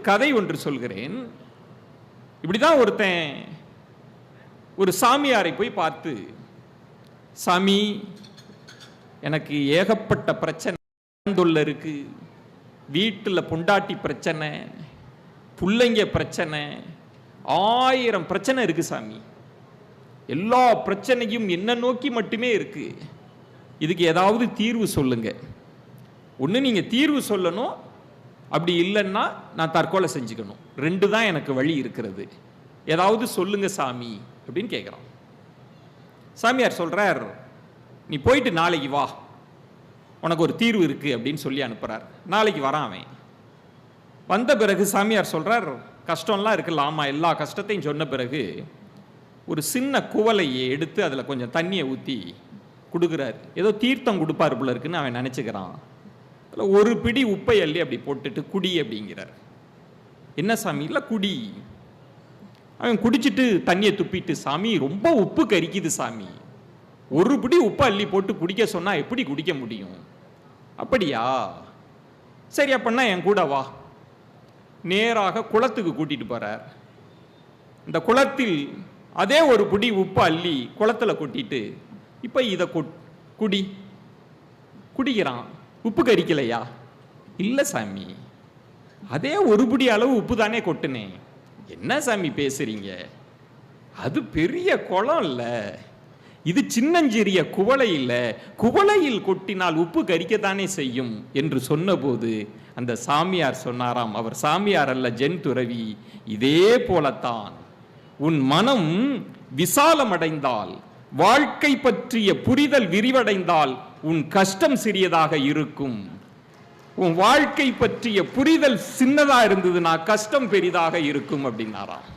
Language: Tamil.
கதை ஒன்று சொல்கிறேன். இப்படிதான் ஒருத்தன் ஒரு சாமியாரை போய் பார்த்து, சாமி, எனக்கு ஏகப்பட்ட பிரச்சனை இருக்கு, வீட்டில் பொண்டாட்டி பிரச்சனை, புள்ளைங்க பிரச்சனை, 1000 பிரச்சனை இருக்கு சாமி. எல்லா பிரச்சனையும் என்ன நோக்கி மட்டுமே இருக்கு. இதுக்கு ஏதாவது தீர்வு சொல்லுங்க. ஒன்று நீங்க தீர்வு சொல்லணும், அப்படி இல்லைன்னா நான் தற்கொலை செஞ்சுக்கணும். 2 தான் எனக்கு வழி இருக்கிறது. ஏதாவது சொல்லுங்க சாமி அப்படின்னு கேட்குறான். சாமியார் சொல்றார், நீ போயிட்டு நாளைக்கு வா, உனக்கு ஒரு தீர்வு இருக்கு அப்படின்னு சொல்லி அனுப்புறார். நாளைக்கு வரான் அவன். வந்த பிறகு சாமியார் சொல்றார், கஷ்டம்லாம் இருக்குல்ல, ஆமா, எல்லா கஷ்டத்தையும் சொன்ன பிறகு ஒரு சின்ன குவலையை எடுத்து அதில் கொஞ்சம் தண்ணியை ஊற்றி கொடுக்குறார். ஏதோ தீர்த்தம் கொடுப்பார் போல இருக்குன்னு அவன் நினச்சிக்கிறான். அதில் ஒரு பிடி உப்பை அள்ளி அப்படி போட்டுட்டு குடி அப்படிங்கிறார். என்ன சாமி? இல்லை குடி. அவன் குடிச்சிட்டு தண்ணியை துப்பிட்டு, சாமி ரொம்ப உப்பு கரிக்குது சாமி, ஒரு பிடி உப்பை அள்ளி போட்டு குடிக்க சொன்னா எப்படி குடிக்க முடியும்? அப்படியா, சரி அப்படின்னா என் கூட வா. நேராக குளத்துக்கு கூட்டிட்டு போறார். இந்த குளத்தில் அதே ஒரு பிடி உப்பு அள்ளி குளத்துல கொட்டிட்டு, இப்ப இதை குடி. குடிக்கிறான். உப்பு கரிக்கலையா? இல்ல சாமி, அதே ஒரு பிடி அளவு உப்பு தானே கொட்டுனேன். என்ன சாமி பேசுறீங்க? அது பெரிய குளம் இல்ல, இது சின்னஞ்சிறிய குவளை இல்ல, குவளையில் கொட்டினால் உப்பு கரிக்கத்தானே செய்யும் என்று சொன்னபோது அந்த சாமியார் சொன்னாராம், அவர் சாமியார் அல்ல, ஜென் துறவி, இதே போலத்தான் உன் மனம் விசாலமடைந்தால், வாழ்க்கை பற்றிய புரிதல் விரிவடைந்தால் உன் கஷ்டம் சிறியதாக இருக்கும். உன் வாழ்க்கை பற்றிய புரிதல் சின்னதா இருந்ததுன்னா கஷ்டம் பெரிதாக இருக்கும் அப்படின்னாராம்.